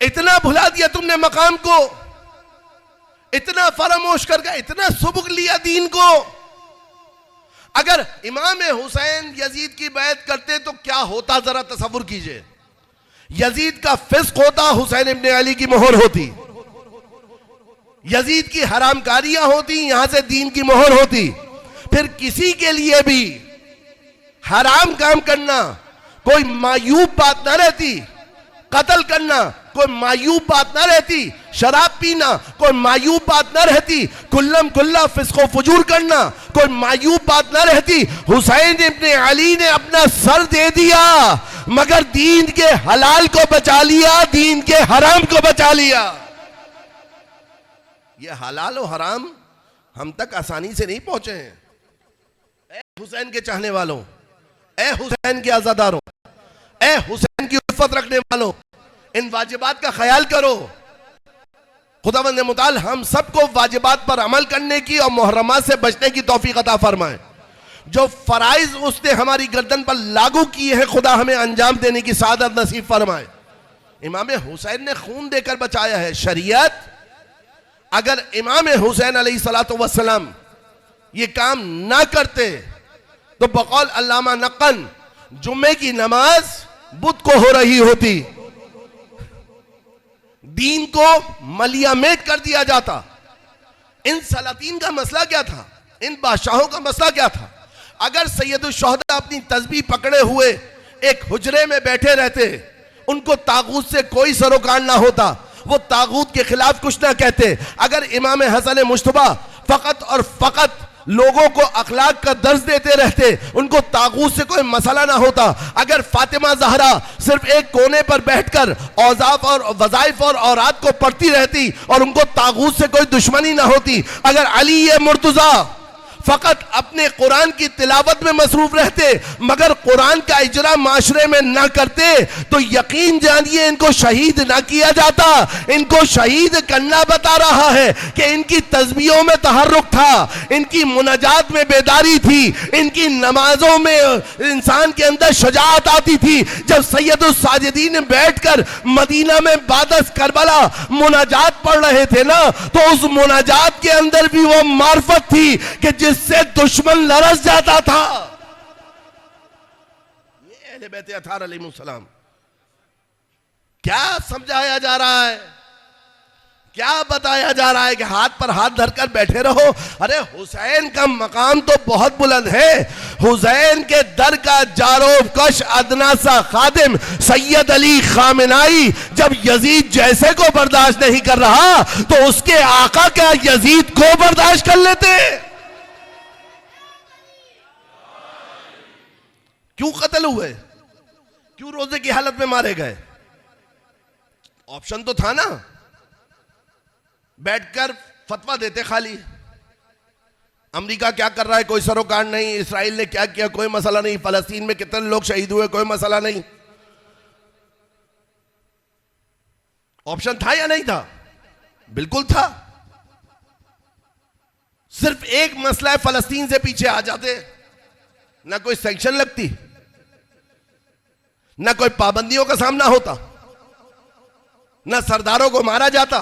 इतना भुला दिया तुमने मकाम को, इतना फरामोश कर गया, इतना सुबुक लिया दीन को। अगर इमाम हुसैन यजीद की बैत करते तो क्या होता, जरा तसव्वुर कीजिए। यजीद का फिस्क होता, हुसैन इब्ने अली की मोहर होती, यजीद की हरामकारियां होती, यहां से दीन की मोहर होती। फिर किसी के लिए भी हराम काम करना कोई मायूब बात ना रहती, कत्ल करना कोई मायूब बात ना रहती, शराब पीना कोई मायूब बात ना रहती, कुल्लम कुल्ला फिस्को फुजूर करना कोई मायूब बात ना रहती। हुसैन इब्ने अली ने अपना सर दे दिया, मगर दीन के हलाल को बचा लिया, दीन के हराम को बचा लिया। ये हलाल और हराम हम तक आसानी से नहीं पहुंचे हैं। ए हुसैन के चाहने वालों, ए हुसैन के आजादारों, ए हुसैन की उल्फत रखने वालों, इन वाजिबात का ख्याल करो। खुदावंद मुताल हम सबको वाजिबात पर अमल करने की और मुहर्रमात से बचने की तौफीक अता फरमाए। जो फराइज उसने हमारी गर्दन पर लागू किए हैं, खुदा हमें अंजाम देने की सादत नसीब फरमाए। इमाम हुसैन ने खून देकर बचाया है। शरीयत अगर इमाम हुसैन अलैहिस्सलातु वस्सलाम ये काम ना करते तो बकौल अल्लामा नक्कन जुम्मे की नमाज बुध को हो रही होती, दीन को मलियामेट कर दिया जाता। इन सलातीन का मसला क्या था? इन बादशाहों का मसला क्या था? अगर सैयदुल शुहदा अपनी तस्बीह पकड़े हुए एक हुजरे में बैठे रहते, उनको तागूत से कोई सरोकार ना होता, वो तागूत के खिलाफ कुछ ना कहते, अगर इमाम हसन मुश्तबा फकत और फकत लोगों को अखलाक का दर्ज देते रहते, उनको तागूत से कोई मसला ना होता, अगर फातिमा जहरा सिर्फ एक कोने पर बैठकर औजाफ और वज़ाइफ और औरात को पढ़ती रहती और उनको तागूत से कोई दुश्मनी ना होती, अगर अली मुर्तज़ा फकत अपने कुरान की तिलावत में मसरूफ रहते मगर कुरान का इजरा माशरे में ना करते, तो यकीन जानिए इनको शहीद ना किया जाता। इनको शहीद करना बता रहा है कि इनकी तस्बीहों में तहर्रुक था, इनकी मुनाजात में बेदारी थी, इनकी नमाजों में इंसान के अंदर शजाअत आती थी। जब सैयदुस साजिदीन बैठकर मदीना में बादस करबला मुनाजात पढ़ रहे थे ना, तो उस मुनाजात के अंदर भी वो मार्फत थी कि जिस जिससे दुश्मन लरस जाता था। ये अहले बैत अताहर अलैहिमुस्सलाम। क्या समझाया जा रहा है, क्या बताया जा रहा है कि हाथ पर हाथ धरकर बैठे रहो। अरे हुसैन का मकाम तो बहुत बुलंद है। हुसैन के दर का जारोब कश अदना सा खादिम सैयद अली खामेनाई जब यजीद जैसे को बर्दाश्त नहीं कर रहा तो उसके आका क्या यजीद को बर्दाश्त कर लेते? क्यों कत्ल हुए, क्यों रोजे की हालत में मारे गए? ऑप्शन तो था ना, बैठकर फतवा देते खाली। अमेरिका क्या कर रहा है कोई सरोकार नहीं, इसराइल ने क्या किया कोई मसला नहीं, फलस्तीन में कितने लोग शहीद हुए कोई मसला नहीं। ऑप्शन था या नहीं था? बिल्कुल था। सिर्फ एक मसला है, फलस्तीन से पीछे आ जाते, ना कोई सैंक्शन लगती, ना कोई पाबंदियों का सामना होता, ना सरदारों को मारा जाता,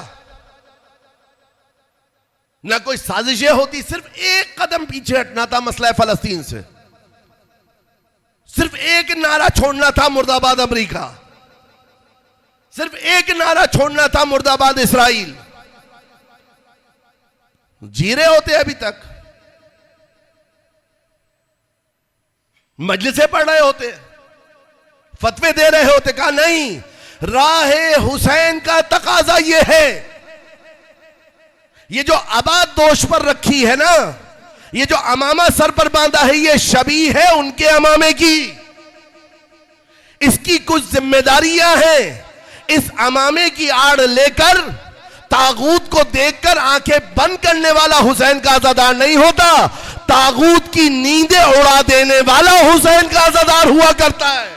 ना कोई साजिशें होती। सिर्फ एक कदम पीछे हटना था मसला फलस्तीन से, सिर्फ एक नारा छोड़ना था मुर्दाबाद अमेरिका, सिर्फ एक नारा छोड़ना था मुर्दाबाद इसराइल। जी रहे होते अभी तक, मजलिसें पढ़ रहे होते, फतवे दे रहे होते। कहा नहीं, राह हुसैन का तकाजा यह है, ये जो आबाद दोष पर रखी है ना, ये जो अमामा सर पर बांधा है, ये शबी है उनके अमामे की। इसकी कुछ जिम्मेदारियां हैं। इस अमामे की आड़ लेकर तागूत को देखकर आंखें बंद करने वाला हुसैन का अज़ादार नहीं होता, तागूत की नींदें उड़ा देने वाला हुसैन का अज़ादार हुआ करता है।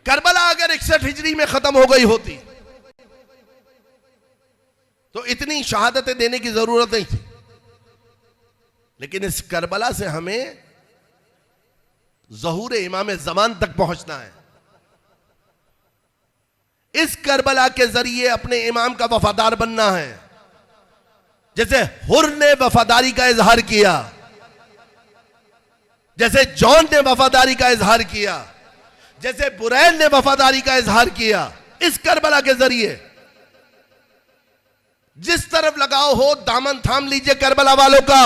करबला अगर 61 हिजरी में खत्म हो गई होती तो इतनी शहादतें देने की जरूरत नहीं थी। लेकिन इस करबला से हमें ज़हूर इमाम ज़मान तक पहुंचना है। इस करबला के जरिए अपने इमाम का वफादार बनना है। जैसे हुर ने वफादारी का इजहार किया, जैसे जॉन ने वफादारी का इजहार किया, जैसे बुरैन ने वफादारी का इजहार किया। इस करबला के जरिए जिस तरफ लगाओ हो दामन थाम लीजिए करबला वालों का।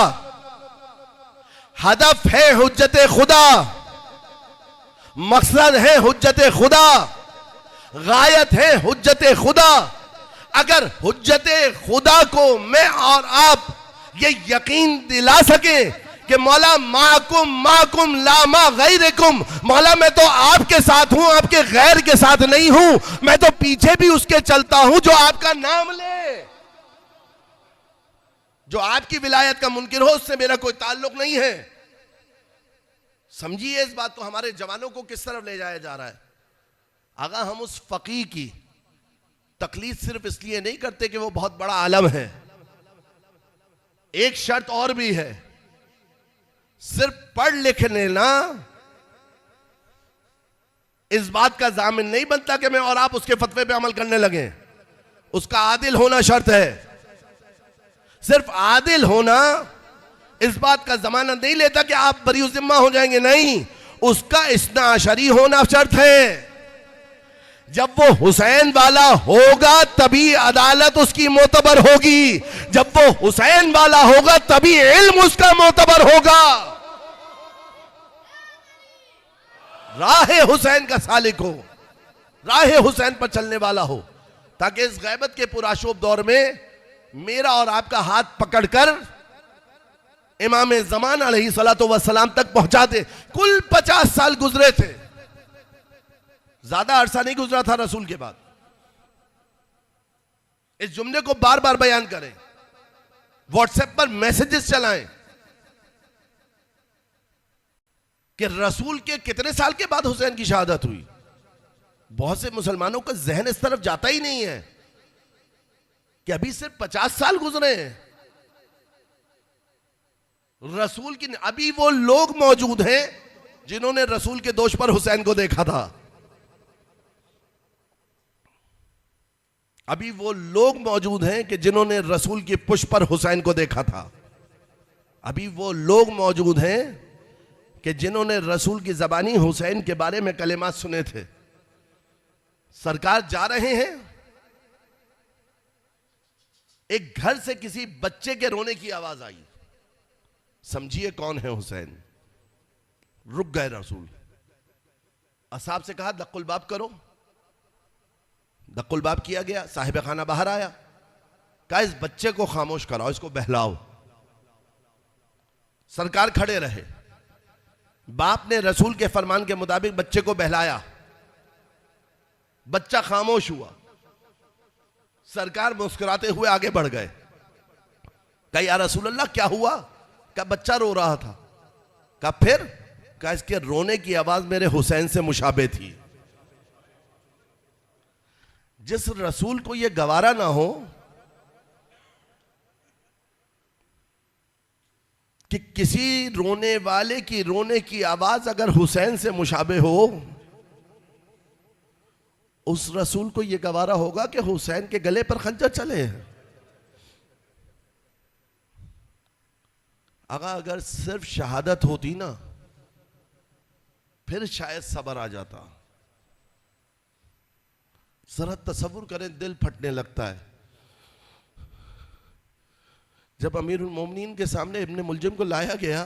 हदफ है हुज्जत खुदा, मकसद है हुज्जत खुदा, गायत है हुज्जत खुदा। अगर हुज्जत खुदा को मैं और आप ये यकीन दिला सके कि मौला माकुम माकुम ला मा गैरकुम, मौला मैं तो आपके साथ हूं, आपके गैर के साथ नहीं हूं, मैं तो पीछे भी उसके चलता हूं जो आपका नाम ले, जो आपकी विलायत का मुनकिर हो, उससे मेरा कोई ताल्लुक नहीं है। समझिए इस बात को। हमारे जवानों को किस तरफ ले जाया जा रहा है। अगर हम उस फकीह की तकलीद सिर्फ इसलिए नहीं करते कि वो बहुत बड़ा आलम है, एक शर्त और भी है, सिर्फ पढ़ लिख लेना इस बात का जामिन नहीं बनता कि मैं और आप उसके फतवे पे अमल करने लगे। उसका आदिल होना शर्त है। सिर्फ आदिल होना इस बात का जमानत नहीं लेता कि आप बरी जिम्मा हो जाएंगे, नहीं, उसका इस्ना अशरी होना शर्त है। जब वो हुसैन वाला होगा तभी अदालत उसकी मोतबर होगी, जब वो हुसैन वाला होगा तभी इल्म उसका मोतबर होगा। राह हुसैन का सालिक हो, राह हुसैन पर चलने वाला हो, ताकि इस गैबत के पुराशोभ दौर में मेरा और आपका हाथ पकड़कर इमाम ज़मान अलैहिस्सलातु वस्सलाम तक पहुंचा दे। कुल 50 साल गुजरे थे, ज्यादा अरसा नहीं गुजरा था रसूल के बाद। इस जुमले को बार बार बयान करें, व्हाट्सएप पर मैसेजेस चलाएं कि रसूल के कितने साल के बाद हुसैन की शहादत हुई। बहुत से मुसलमानों का जहन इस तरफ जाता ही नहीं है कि अभी सिर्फ 50 साल गुजरे हैं रसूल की। अभी वो लोग मौजूद हैं जिन्होंने रसूल के दोष पर हुसैन को देखा था। अभी वो लोग मौजूद हैं कि जिन्होंने रसूल की पुष्प पर हुसैन को देखा था। अभी वो लोग मौजूद हैं कि जिन्होंने रसूल की जबानी हुसैन के बारे में कलेमात सुने थे। सरकार जा रहे हैं, एक घर से किसी बच्चे के रोने की आवाज आई, समझिए कौन है हुसैन। रुक गए रसूल, असहाब से कहा दक्कुल बाब करो। दक्कुल बाब किया गया, साहिब खाना बाहर आया, कहा इस बच्चे को खामोश कराओ, इसको बहलाओ। सरकार खड़े रहे, बाप ने रसूल के फरमान के मुताबिक बच्चे को बहलाया, बच्चा खामोश हुआ। सरकार मुस्कुराते हुए आगे बढ़ गए, कहा या रसूल अल्लाह क्या हुआ? कहा बच्चा रो रहा था। कहा फिर? कहा इसके रोने की आवाज मेरे हुसैन से मुशाबे थी। जिस रसूल को यह गवारा ना हो कि किसी रोने वाले की रोने की आवाज अगर हुसैन से मुशाबे हो, उस रसूल को यह गवारा होगा कि हुसैन के गले पर खंजर चले। अगर सिर्फ शहादत होती ना, फिर शायद सब्र आ जाता। जरा तसव्वुर करें, दिल फटने लगता है जब अमीरुल मोमिनीन के सामने इब्ने मुलजिम को लाया गया।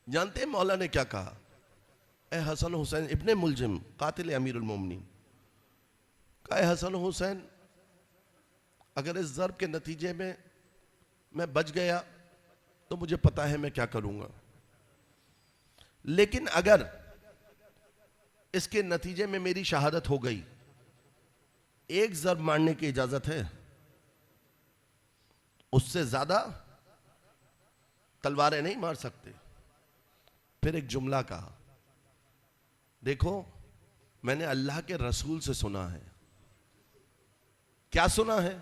जानते हैं मौला ने क्या कहा? ए हसन हुसैन इब्ने मुलजिम कातिल अमीरुल मोमिनीन, कहा हसन हुसैन अगर इस ज़र्ब के नतीजे में मैं बच गया तो मुझे पता है मैं क्या करूंगा, लेकिन अगर इसके नतीजे में मेरी शहादत हो गई, एक ज़र्ब मारने की इजाजत है, उससे ज्यादा तलवारें नहीं मार सकते। फिर एक जुमला कहा, देखो मैंने अल्लाह के रसूल से सुना है। क्या सुना है?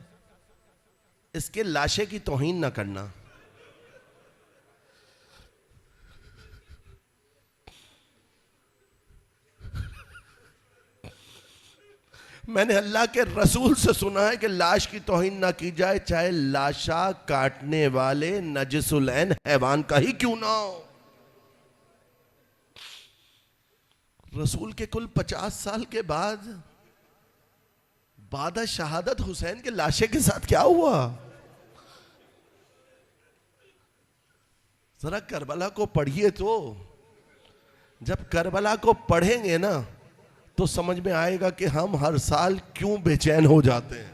इसके लाशे की तौहीन ना करना। मैंने अल्लाह के रसूल से सुना है कि लाश की तौहीन ना की जाए, चाहे लाशा काटने वाले नजसुलैन हैवान का ही क्यों ना हो। रसूल के कुल 50 साल के बाद शहादत हुसैन के लाशे के साथ क्या हुआ? जरा करबला को पढ़िए तो। जब करबला को पढ़ेंगे ना तो समझ में आएगा कि हम हर साल क्यों बेचैन हो जाते हैं,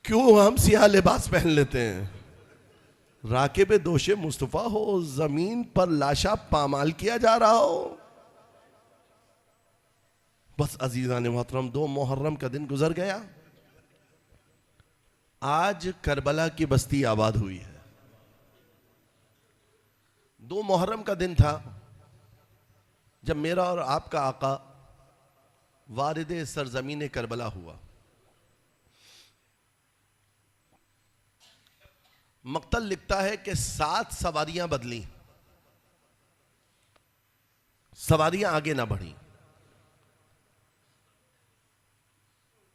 क्यों हम सियाह लिबास पहन लेते हैं। राकिब दोषे मुस्तफा हो, जमीन पर लाशा पामाल किया जा रहा हो। बस अजीजान मोहतरम, 2 मुहर्रम का दिन गुजर गया, आज करबला की बस्ती आबाद हुई है। 2 मुहर्रम का दिन था जब मेरा और आपका आका वारिदे सरजमीन करबला हुआ। मक्तल लिखता है कि 7 सवारियां बदली, सवारियां आगे ना बढ़ी।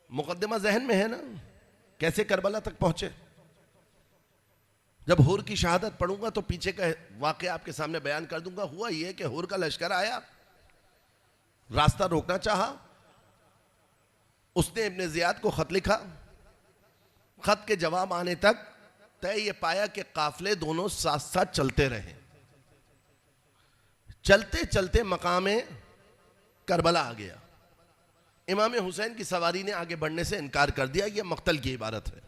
मुकद्दमा जहन में है ना, कैसे करबला तक पहुंचे। जब हुर की शहादत पढ़ूंगा तो पीछे का वाकया आपके सामने बयान कर दूंगा। हुआ यह कि हुर का लश्कर आया, रास्ता रोकना चाहा, उसने इब्ने जियाद को खत लिखा। खत के जवाब आने तक तय ये पाया कि काफिले दोनों साथ साथ चलते रहे। चलते चलते मकामे करबला आ गया। इमाम हुसैन की सवारी ने आगे बढ़ने से इनकार कर दिया। यह मक्तल की इबारत है।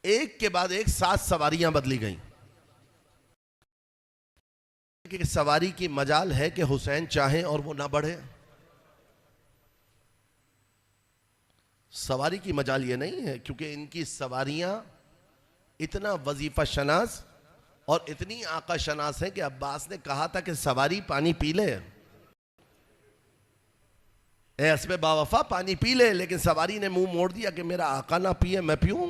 एक के बाद एक 7 सवारियां बदली गईं। कि सवारी की मजाल है कि हुसैन चाहे और वो ना बढ़े। सवारी की मजाल ये नहीं है, क्योंकि इनकी सवारियां इतना वजीफा शनास और इतनी आका शनास है कि अब्बास ने कहा था कि सवारी पानी पी ले, ऐसे बावफा पानी पी ले, लेकिन सवारी ने मुंह मोड़ दिया कि मेरा आका ना पिए मैं पीऊं।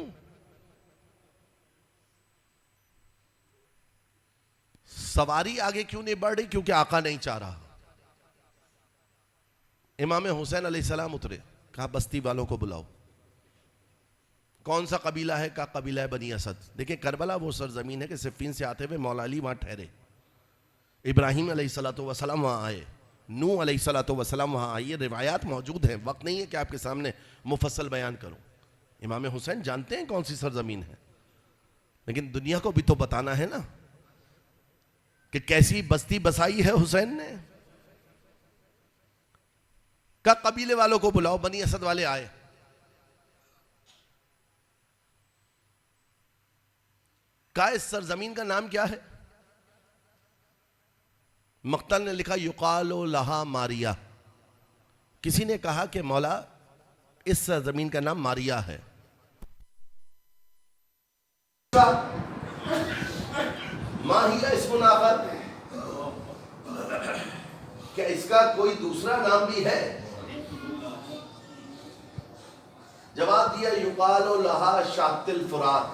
सवारी आगे क्यों नहीं बढ़ रही? क्योंकि आका नहीं चाह रहा। इमाम हुसैन अलैहिस्सलाम उतरे, कहा बस्ती वालों को बुलाओ। कौन सा कबीला है? का कबीला है बनी असद। देखिए करबला वो सरजमीन है कि सिफ़ीन से आते हुए मौला अली वहां ठहरे, इब्राहिम अलैहिस्सलाम वहां आए, नूह अलैहिस्सलाम वहां आए। रिवायात मौजूद हैं, वक्त नहीं है कि आपके सामने मुफस्सल बयान करूं। इमाम हुसैन जानते हैं कौन सी सरजमीन है, लेकिन दुनिया को भी तो बताना है ना कि कैसी बस्ती बसाई है हुसैन ने। का कबीले वालों को बुलाओ, बनी असद वाले आए। का इस सरजमीन का नाम क्या है? मक्तल ने लिखा युकालो लहा मारिया। किसी ने कहा कि मौला इस सरजमीन का नाम मारिया है। माहिया इसमुन आखर, क्या इसका कोई दूसरा नाम भी है? जवाब दिया युकालो लहा शातिल फुरात,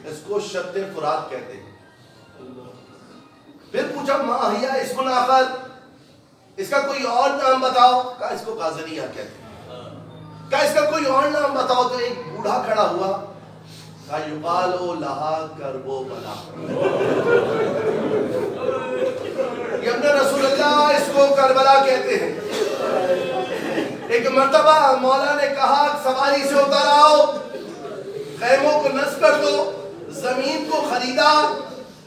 इसको शत्ते फुरात कहते हैं। फिर पूछा माहिया इसमुन आखर, इसका कोई और नाम बताओ। कहा इसको काजनिया कहते हैं। कहा इसका कोई और नाम बताओ। तो एक बूढ़ा खड़ा हुआ, कहा युकालो लहा करबो बला, यमन रसूलुल्लाह इसको करबला कहते हैं। एक मर्तबा मौला ने कहा सवारी से उतर आओ, खैमों को नस्ब कर दो। जमीन को खरीदा,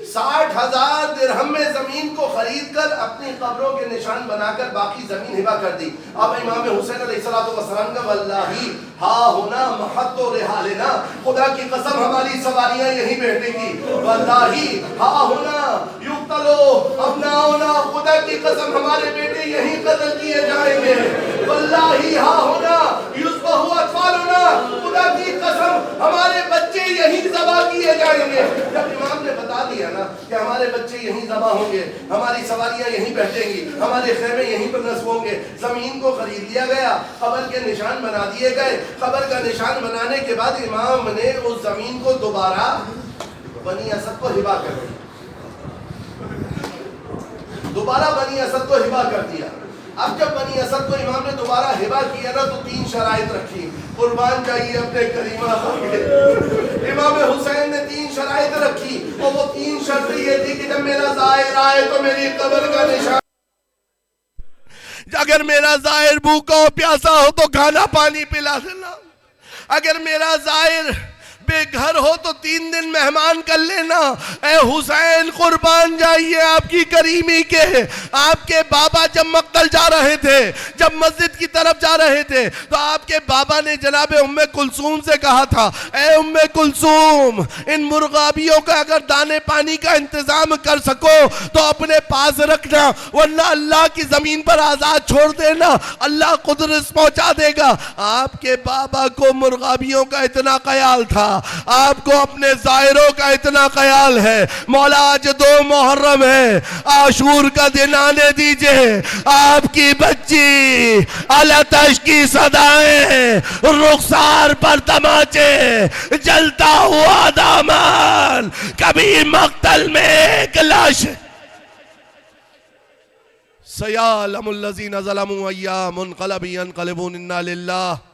60,000 दिरहम में जमीन को खरीद कर अपनी कब्रों के निशान बनाकर बाकी जमीन हिबा कर दी। अब इमाम हुसैन अलैहिस्सलाम का वल्लाही हा होना महत्तो रिहालेना, खुदा की कसम हमारी सवारियां यहीं बैठेंगी। वल्लाही हा होना युक्तलो अबनाओना, खुदा की कसम हमारे बेटे यहीं कत्ल किए जाएंगे। वल्लाही हा होना युज़बहु अत्फालुना, खुदा की कसम हमारे बच्चे यहीं ज़बा किए जाएंगे। जब इमाम ने बता दिया ना कि हमारे बच्चे यहीं ज़बा होंगे, हमारी सवारियां यहीं बैठेंगी, हमारे खेमे यहीं पर नस्ब होंगे, जमीन को खरीद लिया गया, कब्र के निशान बना दिए गए। कब्र का निशान बनाने के बाद इमाम ने उस जमीन को दोबारा बनी असद को हिबा कर दिया। दोबारा बनी असद को हिबा कर दिया। अब जब बनी असद को इमाम ने दोबारा हिबा किया ना, तो 3 शराइत रखी। कुर्बान जाइए अपने करीमा खाके। इमाम हुसैन ने 3 शराइत रखी, और वो 3 शर्तें ये थी कि जब मेरा ज़ाहिर आए तो मेरी कब्र का निशान, अगर मेरा ज़ाहिर भूखा हो प्यासा हो तो खाना पानी पिला देना, अगर मेरा ज़ाहिर बेघर हो तो 3 दिन मेहमान कर लेना। ए हुसैन कुर्बान जाइए आपकी करीमी के। आपके बाबा जब मक्तल जा रहे थे, जब मस्जिद की तरफ जा रहे थे, तो आपके बाबा ने जनाब उम्मे कुलसूम से कहा था, ए उम्मे कुलसूम, इन मुर्गाबियों का अगर दाने पानी का इंतजाम कर सको तो अपने पास रखना, वरना अल्लाह की जमीन पर आजाद छोड़ देना, अल्लाह कुदरत पहुंचा देगा। आपके बाबा को मुर्गाबियों का इतना ख्याल था, आपको अपने जायरों का इतना ख्याल है। मौला आज 2 मुहर्रम है, आशूर का दिन आने दीजिए। आपकी बच्ची अलतश की सदाएं, रुखसार पर तमाचे, जलता हुआ दामन, कभी मक्तल में एक लाश। सयालमुल लज़ीना ज़लमू अय्यामुन क़लबी यनक़लिबून इन्ना लिल्लाह